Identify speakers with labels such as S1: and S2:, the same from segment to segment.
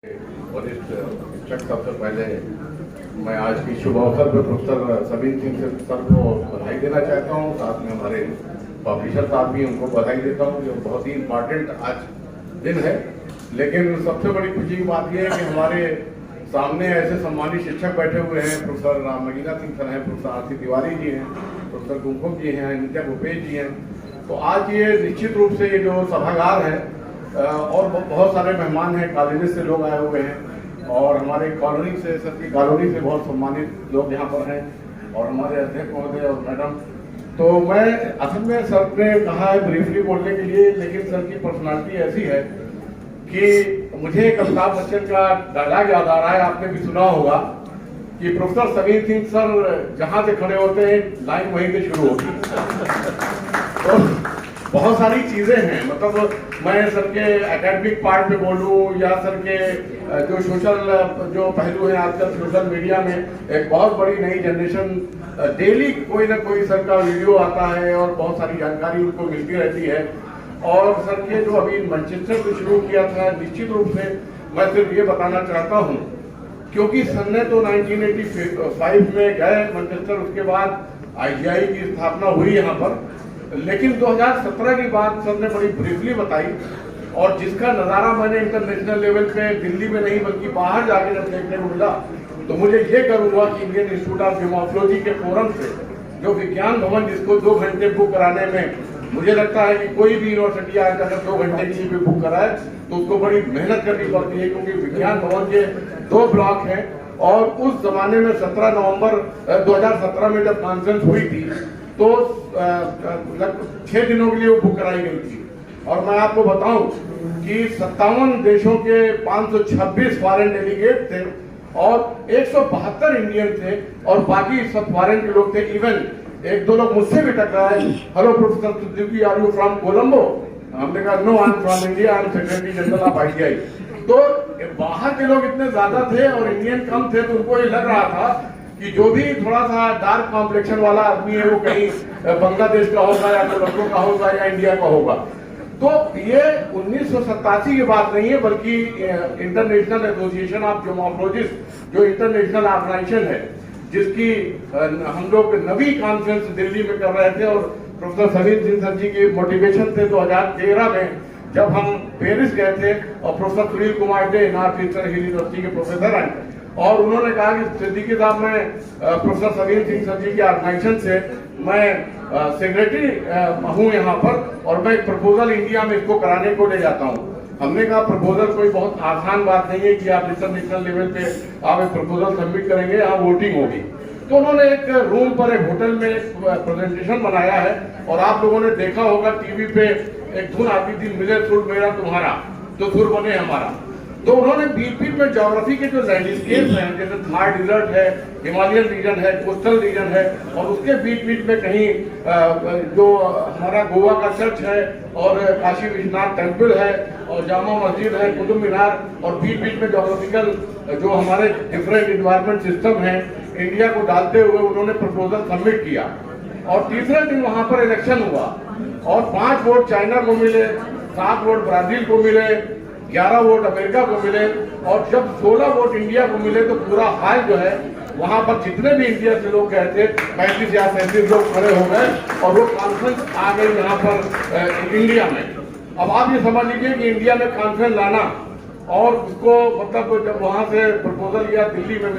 S1: वरिष्ठ शिक्षक, सबसे पहले मैं आज की शुभ अवसर पर प्रोफेसर सबीर सिंह सर को बधाई देना चाहता हूँ। साथ में हमारे पब्लिशर साहब भी उनको बधाई देता हूँ। जो बहुत ही इम्पोर्टेंट आज दिन है, लेकिन सबसे बड़ी खुशी की बात यह है कि हमारे सामने ऐसे सम्मानित शिक्षक बैठे हुए हैं। प्रोफेसर राममणिनाथ सिंह सर हैं, प्रोफेसर आरसी तिवारी जी हैं, प्रोफेसर कुमकुम जी हैं, नित्या भूपेश जी हैं। तो आज ये निश्चित रूप से ये जो सभागार है और बहुत सारे मेहमान हैं, कॉलेज से लोग आए हुए हैं और हमारे कॉलोनी से, सर की कॉलोनी से बहुत सम्मानित लोग यहाँ पर हैं और हमारे अध्यक्ष महोदय और मैडम। तो मैं असल में सर ने कहा है ब्रीफली बोलने के लिए, लेकिन सर की पर्सनालिटी ऐसी है कि मुझे एक अमिताभ बच्चन का डायलॉग याद आ रहा है, आपने भी सुना होगा कि प्रोफेसर सबीर सिंह सर जहां से खड़े होते हैं लाइन वहीं से शुरू होती है। तो बहुत सारी चीजें हैं, मतलब मैं सर के एकेडमिक पार्ट में बोलूं या सर के जो सोशल जो पहलू हैं, आजकल सोशल मीडिया में एक बहुत बड़ी नई जनरेशन डेली कोई ना कोई सर का वीडियो आता है और बहुत सारी जानकारी उनको मिलती रहती है। और सर के जो अभी मैनचेस्टर से शुरू किया था, निश्चित रूप से मैं सिर्फ ये बताना चाहता हूँ क्योंकि सर ने तो 1985 में गए मैनचेस्टर, उसके बाद IGI की स्थापना हुई यहाँ पर, लेकिन 2017 की बात सर ने बड़ी ब्रीफली बताई और जिसका नज़ारा मैंने इंटरनेशनल लेवल पे दिल्ली में नहीं बल्कि बाहर जाके जब देखने को मिला, तो मुझे ये गर्व हुआ कि इंडियन इंस्टीट्यूट ऑफ जियोमॉर्फोलॉजी के फोरम से जो विज्ञान भवन, जिसको 2 घंटे बुक कराने में मुझे लगता है कि कोई भी यूनिवर्सिटी आज अगर 2 घंटे के लिए भी बुक कराए तो उसको बड़ी मेहनत करनी पड़ती है, क्योंकि विज्ञान भवन के 2 ब्लॉक हैं। और उस जमाने में 17 नवंबर 2017 में जब कॉन्फ्रेंस हुई थी तो 6 दिनों के लिए वो बुक कराई गई थी। और मैं आपको बताऊं कि 57 देशों के 526 फॉरेन डेलीगेट थे और 172 इंडियन थे और बाकी सब फॉरेन के लोग थे। इवन 1-2 लोग मुझसे भी टकराए, hello professor Suzuki, are you from Colombo? हमने कहा no, I am from India, I am secretary general of IGI। तो बाहर के लोग इतने ज्यादा थे और इंडियन कम थे, तो उनको ये लग रहा था कि जो भी थोड़ा सा डार्क कॉम्प्लेक्शन वाला आदमी है वो कहीं बांग्लादेश का होगा या कोलंबो का होगा या इंडिया का होगा। तो ये 1987 की बात नहीं है, बल्कि इंटरनेशनल एसोसिएशन ऑफ जियोमॉर्फोलॉजिस्ट जो इंटरनेशनल ऑर्गेनाइजेशन है, जिसकी हम लोग नवी कॉन्फ्रेंस दिल्ली में कर रहे थे और प्रोफेसर सबीर सिंह सर जी की मोटिवेशन थे 2013 में जब हम पेरिस गए थे और professor Sunil Kumar De north eastern hill university के प्रोफेसर हैं और उन्होंने कहा कि सिद्दीकी साहब, मैं प्रोफेसर सबीर सिंह सर जी के ऑर्गेनाइजेशन से मैं सेक्रेटरी हूँ यहाँ पर और मैं एक प्रपोजल इंडिया में इसको कराने को ले जाता हूँ। हमने कहा प्रपोजल कोई बहुत आसान बात नहीं है कि आप इंटरनेशनल लेवल पे आप एक प्रपोजल सबमिट करेंगे, यहाँ वोटिंग होगी। तो उन्होंने एक रूम पर एक होटल में एक प्रेजेंटेशन बनाया है और आप लोगों ने देखा होगा टीवी पे एक धुन आती थी, मिले सुर मेरा तुम्हारा तो सुर बने हमारा। तो उन्होंने बीच बीच में ज्योग्राफी के जो लैंडस्केप हैं, जैसे थार डिजर्ट है, हिमालयन रीजन है, कोस्टल रीजन है और उसके बीच बीच में कहीं जो हमारा गोवा का चर्च है और काशी विश्वनाथ टेम्पल है और जामा मस्जिद है, कुतुब मीनार, और बीच बीच में ज्योग्राफिकल जो हमारे डिफरेंट इन्वायरमेंट सिस्टम है, इंडिया को डालते हुए उन्होंने प्रपोजल सबमिट किया। और तीसरे दिन वहां पर इलेक्शन हुआ और 5 वोट चाइना को मिले, 7 वोट ब्राजील को मिले, 11 वोट अमेरिका को मिले और जब 16 वोट इंडिया को मिले तो पूरा हाल जो है वहां पर जितने भी इंडिया से लोग गए थे 35 या 37 लोग खड़े हो गए और वो कॉन्फ्रेंस आ गई यहाँ पर इंडिया में। अब आप ये समझ लीजिए कि इंडिया में कॉन्फ्रेंस लाना और उसको मतलब जब वहां से प्रपोजल गया दिल्ली में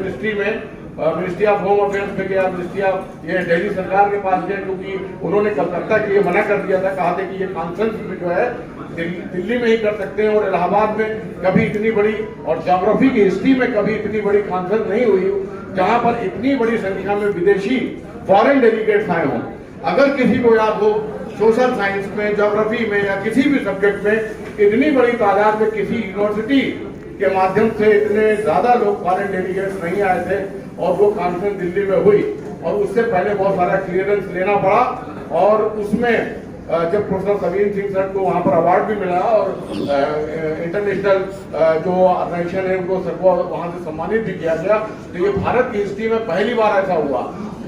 S1: मिनिस्ट्री ऑफ होम अफेयर्स पे गया, मिनिस्ट्री ऑफ ये दिल्ली सरकार के पास गया, क्योंकि उन्होंने कलकत्ता के लिए मना कर दिया था, कहा था कि ये कॉन्फ्रेंस जो है दिल्ली में ही कर सकते हैं और इलाहाबाद में कभी इतनी बड़ी और ज्योग्राफी की हिस्ट्री में कभी इतनी बड़ी कॉन्फ्रेंस नहीं हुई जहां पर इतनी बड़ी संख्या में विदेशी फॉरेन डेलीगेट्स आए हों। अगर किसी को याद हो, सोशल साइंस में, ज्योग्राफी में या किसी भी सब्जेक्ट में इतनी बड़ी तादाद में किसी यूनिवर्सिटी के माध्यम से इतने ज्यादा लोग फॉरेन डेलीगेट्स नहीं आए थे और वो कॉन्फ्रेंस दिल्ली में हुई और उससे पहले बहुत सारा क्लियरेंस लेना पड़ा और उसमें जब प्रोफेसर सबीर सिंह सर को वहां पर अवार्ड भी मिला और इंटरनेशनल जो ऑर्गेनाइजेशन है उनको सबको वहां से सम्मानित भी किया गया। तो ये भारत की हिस्ट्री में पहली बार ऐसा हुआ।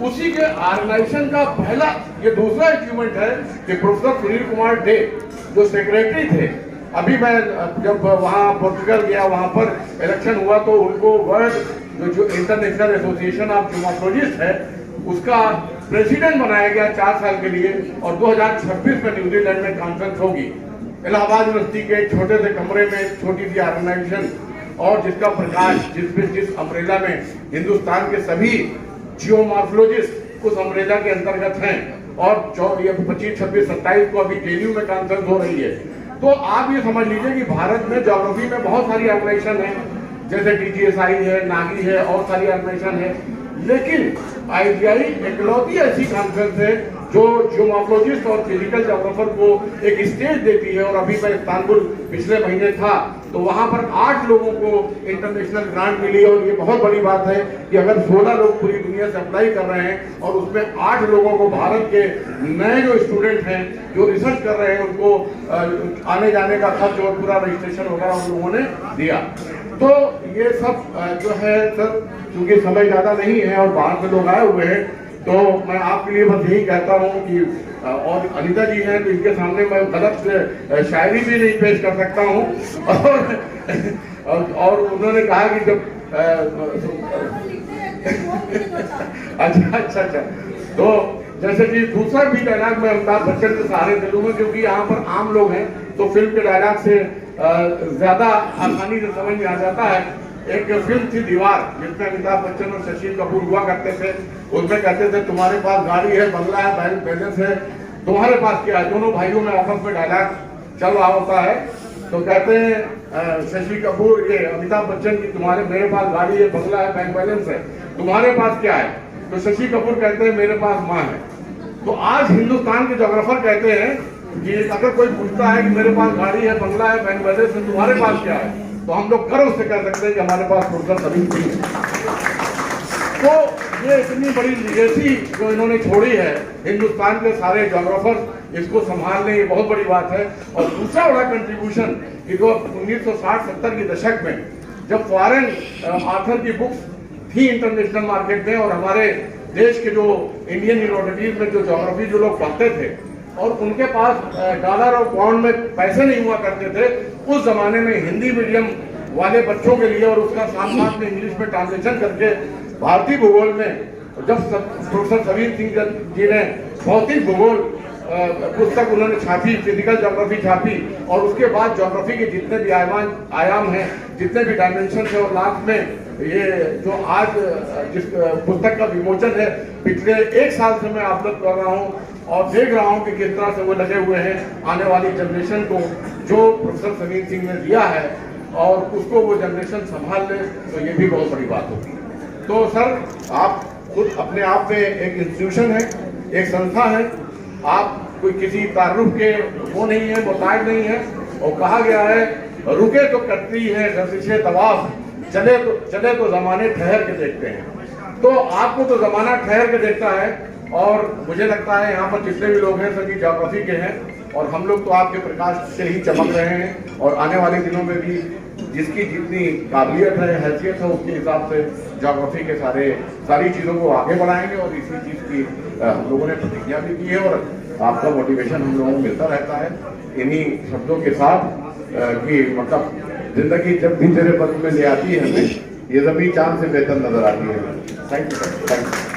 S1: उसी के ऑर्गेनाइजेशन का पहला ये दूसरा अचीवमेंट है कि प्रोफेसर सुनील कुमार डे जो सेक्रेटरी थे अभी मैं जब वहाँ पोर्चुगल गया, वहाँ पर इलेक्शन हुआ तो उनको वर्ल्ड जो इंटरनेशनल एसोसिएशन ऑफ ज्यूमोलॉजिस्ट है उसका प्रेसिडेंट बनाया गया 4 साल के लिए, और 2026 में न्यूजीलैंड में कॉन्फ्रेंस होगी। इलाहाबाद यूनिवर्सिटी के एक छोटे से कमरे में एक छोटी सी ऑर्गेनाइजेशन, और जिसका प्रकाश जिस अम्ब्रेला में हिंदुस्तान के सभी जियोमॉर्फोलॉजिस्ट उस अम्ब्रेला के अंतर्गत हैं, और 25, 26, 27 को अभी जेएनयू में कॉन्फ्रेंस हो रही है। तो आप ये समझ लीजिए कि भारत में ज्योग्राफी में बहुत सारी ऑर्गेनाइजेशन है, जैसे डीजीएसआई है, नागी है, और सारी ऑर्गेनाइजेशन है, लेकिन आईजीआई इकलौती ऐसी कॉन्फ्रेंस है जो ज्योमॉर्फोलॉजिस्ट और फिजिकल ज्योग्राफर को एक स्टेज देती है। और अभी मैं इस्तांबुल पिछले महीने था तो वहां पर 8 लोगों को इंटरनेशनल ग्रांट मिली, और ये बहुत बड़ी बात है कि अगर 16 लोग पूरी दुनिया से अप्लाई कर रहे हैं और उसमें 8 लोगों को भारत के नए जो स्टूडेंट हैं जो रिसर्च कर रहे हैं उनको आने जाने का खर्च और पूरा रजिस्ट्रेशन वगैरह उन लोगों ने दिया। तो ये सब जो है सर, क्योंकि समय ज़्यादा नहीं है और बाहर से लोग आए हुए हैं, तो मैं आपके लिए बस यही कहता हूँ कि और अनिता जी हैं तो इनके सामने मैं गलत शायरी भी नहीं पेश कर सकता हूँ। और उन्होंने कहा कि जब अच्छा, तो जैसे कि दूसरा भी डायलॉग में अमिताभ बच्चन के सहारे दिलूँ में, क्योंकि यहाँ पर आम लोग हैं तो फिल्म के डायलॉग से ज्यादा आसानी से समझ में आ जाता है। एक फिल्म थी दीवार, जिसमें अमिताभ बच्चन और शशि कपूर हुआ करते थे। उसमें कहते थे तुम्हारे पास गाड़ी है, बंगला है, बैंक बैलेंस है, तुम्हारे पास क्या है? दोनों भाइयों में आपस में डायलॉग चल रहा होता है, तो कहते हैं शशि कपूर ये अमिताभ बच्चन की मेरे पास गाड़ी है, बंगला है, बैंक बैलेंस है, तुम्हारे पास क्या है? तो शशि कपूर कहते हैं मेरे पास माँ है। तो आज हिंदुस्तान के ज्योग्राफर कहते हैं कि अगर कोई पूछता है कि मेरे पास गाड़ी है, बंगला है, बैंक बैलेंस है, तुम्हारे पास क्या है, तो हम लोग गर्व से कह सकते हैं कि हमारे पास प्रोफेसर सभी थी। तो ये इतनी बड़ी लिगेसी जो इन्होंने छोड़ी है हिंदुस्तान के सारे ज्योग्राफर, इसको संभालने ये बहुत बड़ी बात है। और दूसरा बड़ा कंट्रीब्यूशन कि जो 1960-70 के दशक में जब फॉरेन ऑथर की बुक्स थी इंटरनेशनल मार्केट में, और हमारे देश के जो इंडियन यूनिवर्सिटीज में जो ज्योग्राफी जो लोग पढ़ते थे और उनके पास डॉलर और पाउंड में पैसे नहीं हुआ करते थे, उस जमाने में हिंदी मीडियम वाले बच्चों के लिए और उसका साथ में इंग्लिश में ट्रांसलेशन करके भारतीय भूगोल में जब प्रोफेसर सवीर सिंह जी ने भौतिक भूगोल पुस्तक उन्होंने छापी, फिजिकल ज्योग्राफी छापी, और उसके बाद ज्योग्राफी के जितने भी आयाम हैं, जितने भी डायमेंशन है, और लास्ट में ये जो आज जिस पुस्तक का विमोचन है, पिछले 1 साल से मैं अपलोड कर रहा हूँ और देख रहा हूँ कि किस तरह से वो लगे हुए हैं आने वाली जनरेशन को जो प्रोफेसर समीर सिंह ने दिया है, और उसको वो जनरेशन संभाल ले, तो ये भी बहुत बड़ी बात होगी। तो सर आप खुद अपने आप में एक इंस्टीट्यूशन है, एक संस्था है, आप कोई किसी तारुफ के वो नहीं है, मोहताज नहीं है, और कहा गया है रुके तो करती है गर्दिशे तवाफ, चले तो जमाने ठहर के देखते हैं। तो आपको तो जमाना ठहर के देखता है, और मुझे लगता है यहाँ पर जितने भी लोग हैं सभी ज्योग्राफी के हैं, और हम लोग तो आपके प्रकाश से ही चमक रहे हैं, और आने वाले दिनों में भी जिसकी जितनी काबिलियत है, हैसियत है, उसके हिसाब से ज्योग्राफी के सारी चीज़ों को आगे बढ़ाएंगे। और इसी चीज़ की हम लोगों ने प्रतिज्ञा भी की है, और आपका मोटिवेशन हम लोगों को मिलता रहता है इन्हीं शब्दों के साथ कि मतलब जिंदगी जब भी तेरे पद में ले आती है हमें, ये ज़मीन चांद से बेहतर नजर आती है। Thank you.